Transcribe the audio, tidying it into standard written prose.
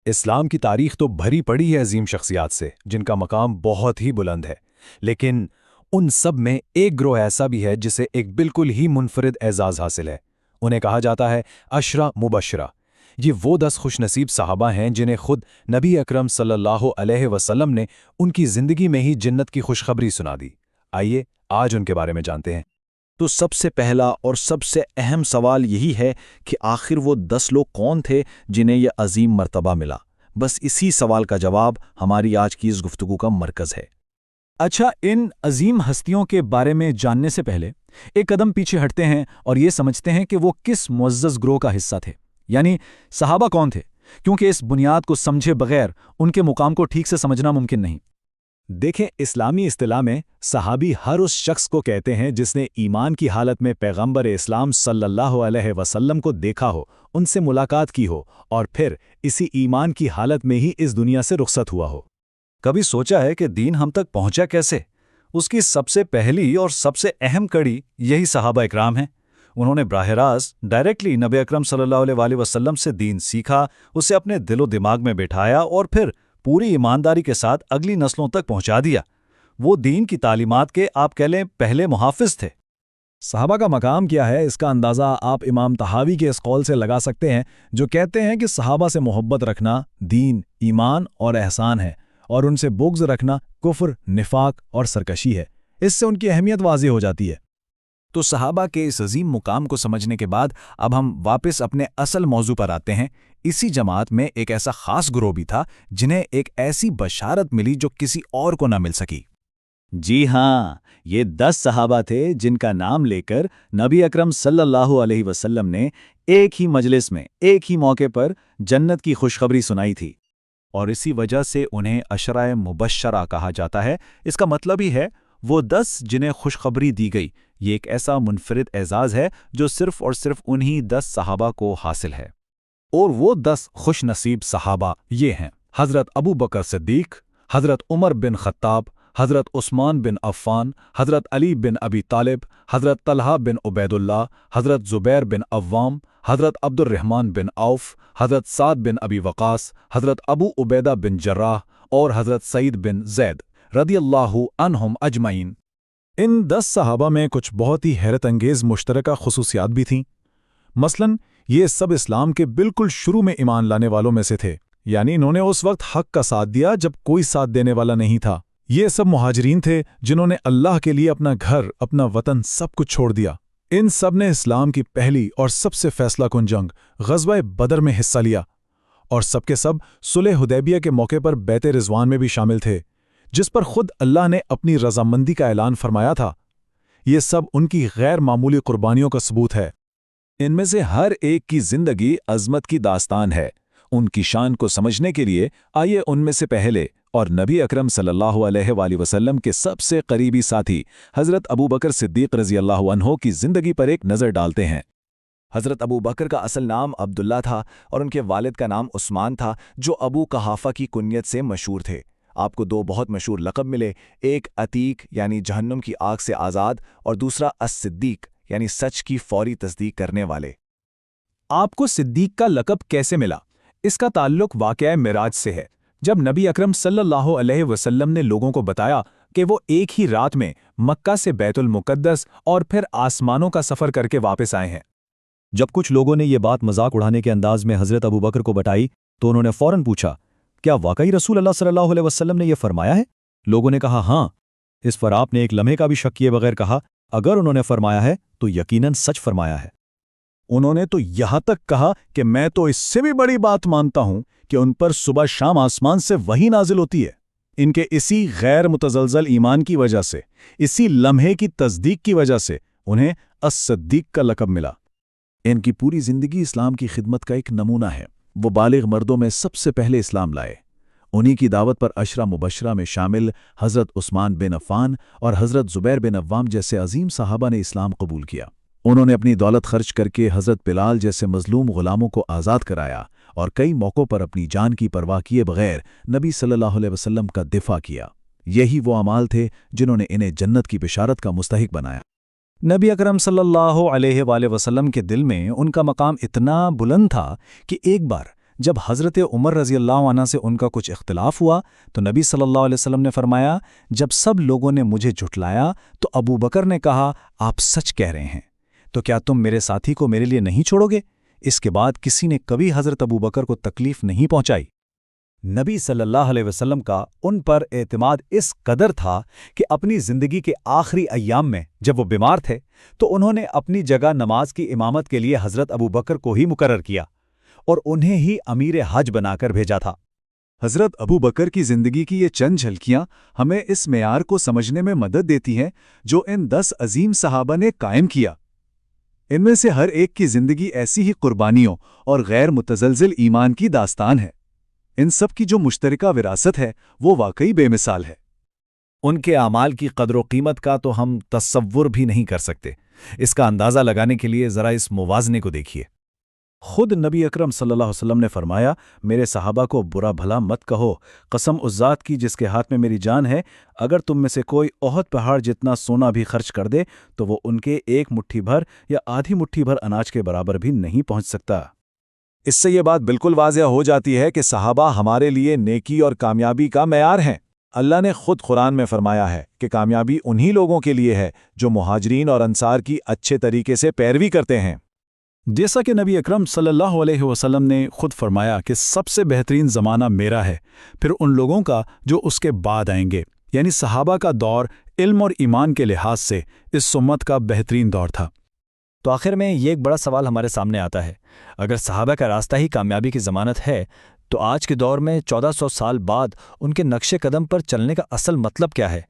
اسلام کی تاریخ تو بھری پڑی ہے عظیم شخصیات سے جن کا مقام بہت ہی بلند ہے، لیکن ان سب میں ایک گروہ ایسا بھی ہے جسے ایک بالکل ہی منفرد اعزاز حاصل ہے۔ انہیں کہا جاتا ہے عشرہ مبشرہ۔ یہ وہ 10 خوش نصیب صحابہ ہیں جنہیں خود نبی اکرم صلی اللہ علیہ وسلم نے ان کی زندگی میں ہی جنت کی خوشخبری سنا دی۔ آئیے آج ان کے بارے میں جانتے ہیں۔ تو سب سے پہلا اور سب سے اہم سوال یہی ہے کہ آخر وہ 10 لوگ کون تھے جنہیں یہ عظیم مرتبہ ملا؟ بس اسی سوال کا جواب ہماری آج کی اس گفتگو کا مرکز ہے۔ اچھا، ان عظیم ہستیوں کے بارے میں جاننے سے پہلے ایک قدم پیچھے ہٹتے ہیں اور یہ سمجھتے ہیں کہ وہ کس معزز گروہ کا حصہ تھے، یعنی صحابہ کون تھے، کیونکہ اس بنیاد کو سمجھے بغیر ان کے مقام کو ٹھیک سے سمجھنا ممکن نہیں۔ دیکھیں، اسلامی اصطلاح میں صحابی ہر اس شخص کو کہتے ہیں جس نے ایمان کی حالت میں پیغمبر اسلام صلی اللہ علیہ وسلم کو دیکھا ہو، ان سے ملاقات کی ہو اور پھر اسی ایمان کی حالت میں ہی اس دنیا سے رخصت ہوا ہو۔ کبھی سوچا ہے کہ دین ہم تک پہنچا کیسے؟ اس کی سب سے پہلی اور سب سے اہم کڑی یہی صحابہ اکرام ہیں۔ انہوں نے براہ راست ڈائریکٹلی نبی اکرم صلی اللہ علیہ وسلم سے دین سیکھا، اسے اپنے دل و دماغ میں بٹھایا اور پھر پوری ایمانداری کے ساتھ اگلی نسلوں تک پہنچا دیا۔ وہ دین کی تعلیمات کے آپ کہہ لیں پہلے محافظ تھے۔ صحابہ کا مقام کیا ہے، اس کا اندازہ آپ امام طحاوی کے اس قول سے لگا سکتے ہیں جو کہتے ہیں کہ صحابہ سے محبت رکھنا دین، ایمان اور احسان ہے، اور ان سے بغض رکھنا کفر، نفاق اور سرکشی ہے۔ اس سے ان کی اہمیت واضح ہو جاتی ہے۔ تو صحابہ کے اس عظیم مقام کو سمجھنے کے بعد اب ہم واپس اپنے اصل موضوع پر آتے ہیں۔ اسی جماعت میں ایک ایسا خاص گروہ بھی تھا جنہیں ایک ایسی بشارت ملی جو کسی اور کو نہ مل سکی۔ جی ہاں، یہ 10 صحابہ تھے جن کا نام لے کر نبی اکرم صلی اللہ علیہ وسلم نے ایک ہی مجلس میں ایک ہی موقع پر جنت کی خوشخبری سنائی تھی، اور اسی وجہ سے انہیں عشرہ مبشرہ کہا جاتا ہے۔ اس کا مطلب ہی ہے وہ 10 جنہیں خوشخبری دی گئی۔ یہ ایک ایسا منفرد اعزاز ہے جو صرف اور صرف انہی 10 صحابہ کو حاصل ہے۔ اور وہ 10 خوش نصیب صحابہ یہ ہیں: حضرت ابو بکر صدیق، حضرت عمر بن خطاب، حضرت عثمان بن عفان، حضرت علی بن ابی طالب، حضرت طلحہ بن عبید اللہ، حضرت زبیر بن عوام، حضرت عبد الرحمن بن عوف، حضرت سعد بن ابی وقاص، حضرت ابو عبیدہ بن جراح اور حضرت سعید بن زید رضی اللہ عنہم اجمعین۔ ان 10 صحابہ میں کچھ بہت ہی حیرت انگیز مشترکہ خصوصیات بھی تھیں۔ مثلاً یہ سب اسلام کے بالکل شروع میں ایمان لانے والوں میں سے تھے، یعنی انہوں نے اس وقت حق کا ساتھ دیا جب کوئی ساتھ دینے والا نہیں تھا۔ یہ سب مہاجرین تھے جنہوں نے اللہ کے لیے اپنا گھر، اپنا وطن سب کچھ چھوڑ دیا۔ ان سب نے اسلام کی پہلی اور سب سے فیصلہ کن جنگ غزوہ بدر میں حصہ لیا، اور سب کے سب صلح حدیبیہ کے موقع پر بیعت رضوان میں بھی شامل تھے، جس پر خود اللہ نے اپنی رضامندی کا اعلان فرمایا تھا۔ یہ سب ان کی غیر معمولی قربانیوں کا ثبوت ہے۔ ان میں سے ہر ایک کی زندگی عظمت کی داستان ہے۔ ان کی شان کو سمجھنے کے لیے آئیے ان میں سے پہلے اور نبی اکرم صلی اللہ علیہ وآلہ وسلم کے سب سے قریبی ساتھی حضرت ابو بکر صدیق رضی اللہ عنہ کی زندگی پر ایک نظر ڈالتے ہیں۔ حضرت ابو بکر کا اصل نام عبداللہ تھا اور ان کے والد کا نام عثمان تھا، جو ابو قحافہ کی کنیت سے مشہور تھے۔ آپ کو 2 بہت مشہور لقب ملے، ایک عتیق یعنی جہنم کی آگ سے آزاد، اور دوسرا الصدیق یعنی سچ کی فوری تصدیق کرنے والے۔ آپ کو صدیق کا لقب کیسے ملا؟ اس کا تعلق واقعہ معراج سے ہے، جب نبی اکرم صلی اللہ علیہ وسلم نے لوگوں کو بتایا کہ وہ ایک ہی رات میں مکہ سے بیت المقدس اور پھر آسمانوں کا سفر کر کے واپس آئے ہیں۔ جب کچھ لوگوں نے یہ بات مذاق اڑانے کے انداز میں حضرت ابو بکر کو بتائی تو انہوں نے فوراً پوچھا، کیا واقعی رسول اللہ صلی اللہ علیہ وسلم نے یہ فرمایا ہے؟ لوگوں نے کہا ہاں۔ اس پر آپ نے ایک لمحے کا بھی شک کیے بغیر کہا، اگر انہوں نے فرمایا ہے تو یقیناً سچ فرمایا ہے۔ انہوں نے تو یہاں تک کہا کہ میں تو اس سے بھی بڑی بات مانتا ہوں کہ ان پر صبح شام آسمان سے وحی نازل ہوتی ہے۔ ان کے اسی غیر متزلزل ایمان کی وجہ سے، اسی لمحے کی تصدیق کی وجہ سے انہیں الصدیق کا لقب ملا۔ ان کی پوری زندگی اسلام کی خدمت کا ایک نمونہ ہے۔ وہ بالغ مردوں میں سب سے پہلے اسلام لائے۔ انہی کی دعوت پر عشرہ مبشرہ میں شامل حضرت عثمان بن عفان اور حضرت زبیر بن عوام جیسے عظیم صحابہ نے اسلام قبول کیا۔ انہوں نے اپنی دولت خرچ کر کے حضرت بلال جیسے مظلوم غلاموں کو آزاد کرایا اور کئی موقعوں پر اپنی جان کی پرواہ کیے بغیر نبی صلی اللہ علیہ وسلم کا دفاع کیا۔ یہی وہ اعمال تھے جنہوں نے انہیں جنت کی بشارت کا مستحق بنایا۔ نبی اکرم صلی اللہ علیہ وآلہ وسلم کے دل میں ان کا مقام اتنا بلند تھا کہ ایک بار جب حضرت عمر رضی اللہ عنہ سے ان کا کچھ اختلاف ہوا تو نبی صلی اللہ علیہ وسلم نے فرمایا، جب سب لوگوں نے مجھے جھٹلایا تو ابو بکر نے کہا، آپ سچ کہہ رہے ہیں، تو کیا تم میرے ساتھی کو میرے لیے نہیں چھوڑو گے؟ اس کے بعد کسی نے کبھی حضرت ابو بکر کو تکلیف نہیں پہنچائی۔ نبی صلی اللہ علیہ وسلم کا ان پر اعتماد اس قدر تھا کہ اپنی زندگی کے آخری ایام میں جب وہ بیمار تھے تو انہوں نے اپنی جگہ نماز کی امامت کے لیے حضرت ابو بکر کو ہی مقرر کیا اور انہیں ہی امیر حج بنا کر بھیجا تھا۔ حضرت ابو بکر کی زندگی کی یہ چند جھلکیاں ہمیں اس معیار کو سمجھنے میں مدد دیتی ہیں جو ان 10 عظیم صحابہ نے قائم کیا۔ ان میں سے ہر ایک کی زندگی ایسی ہی قربانیوں اور غیر متزلزل ایمان کی داستان ہے۔ ان سب کی جو مشترکہ وراثت ہے وہ واقعی بے مثال ہے۔ ان کے اعمال کی قدر و قیمت کا تو ہم تصور بھی نہیں کر سکتے۔ اس کا اندازہ لگانے کے لیے ذرا اس موازنے کو دیکھیے۔ خود نبی اکرم صلی اللہ علیہ وسلم نے فرمایا، میرے صحابہ کو برا بھلا مت کہو، قسم اس ذات کی جس کے ہاتھ میں میری جان ہے، اگر تم میں سے کوئی احد پہاڑ جتنا سونا بھی خرچ کر دے تو وہ ان کے ایک مٹھی بھر یا آدھی مٹھی بھر اناج کے برابر بھی نہیں پہنچ سکتا۔ اس سے یہ بات بالکل واضح ہو جاتی ہے کہ صحابہ ہمارے لیے نیکی اور کامیابی کا معیار ہیں۔ اللہ نے خود قرآن میں فرمایا ہے کہ کامیابی انہی لوگوں کے لیے ہے جو مہاجرین اور انصار کی اچھے طریقے سے پیروی کرتے ہیں۔ جیسا کہ نبی اکرم صلی اللہ علیہ وسلم نے خود فرمایا کہ سب سے بہترین زمانہ میرا ہے، پھر ان لوگوں کا جو اس کے بعد آئیں گے، یعنی صحابہ کا دور علم اور ایمان کے لحاظ سے اس امت کا بہترین دور تھا۔ تو آخر میں یہ ایک بڑا سوال ہمارے سامنے آتا ہے، اگر صحابہ کا راستہ ہی کامیابی کی ضمانت ہے تو آج کے دور میں 1400 سال بعد ان کے نقش قدم پر چلنے کا اصل مطلب کیا ہے؟